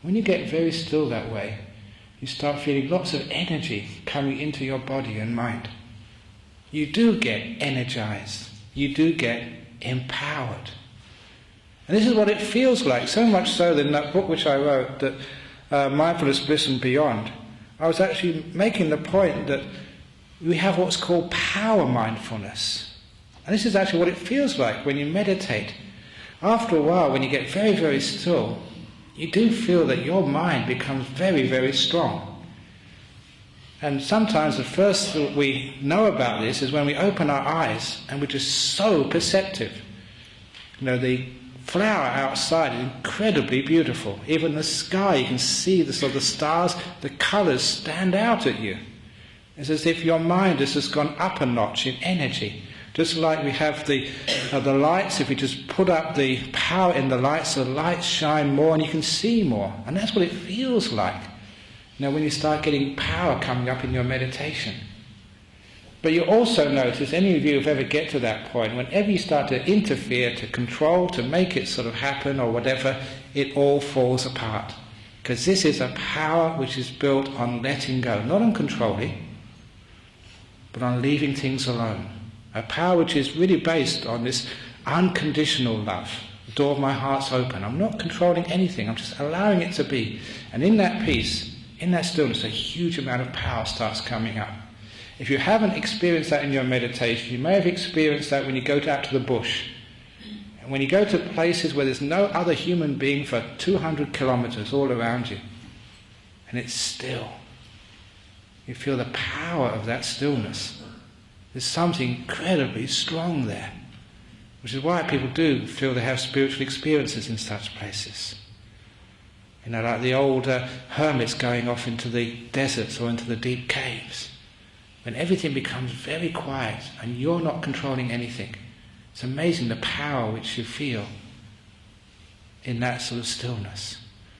When you get very still that way, you start feeling lots of energy coming into your body and mind. You do get energized. You do get empowered. And this is what it feels like, so much so that in that book which I wrote, that Mindfulness Bliss and Beyond, I was actually making the point that we have what's called power mindfulness. And this is actually what it feels like when you meditate. After a while, when you get very, very still, you do feel that your mind becomes very, very strong. And sometimes the first that we know about this is when we open our eyes and we're just so perceptive. You know, the flower outside is incredibly beautiful. Even the sky, you can see the sort of stars, the colours stand out at you. It's as if your mind has just gone up a notch in energy. Just like we have the lights, if we just put up the power in the lights, the lights shine more and you can see more. And that's what it feels like, you know, when you start getting power coming up in your meditation. But you also notice, any of you who've ever get to that point, whenever you start to interfere, to control, to make it sort of happen or whatever, it all falls apart. Because this is a power which is built on letting go, not on controlling, but on leaving things alone. A power which is really based on this unconditional love. The door of my heart's open. I'm not controlling anything. I'm just allowing it to be. And in that peace, in that stillness, a huge amount of power starts coming up. If you haven't experienced that in your meditation, you may have experienced that when you go out to the bush. And when you go to places where there's no other human being for 200 kilometers all around you, and it's still, you feel the power of that stillness. There's something incredibly strong there, which is why people do feel they have spiritual experiences in such places. You know, like the old hermits going off into the deserts or into the deep caves. When everything becomes very quiet and you're not controlling anything, it's amazing the power which you feel in that sort of stillness.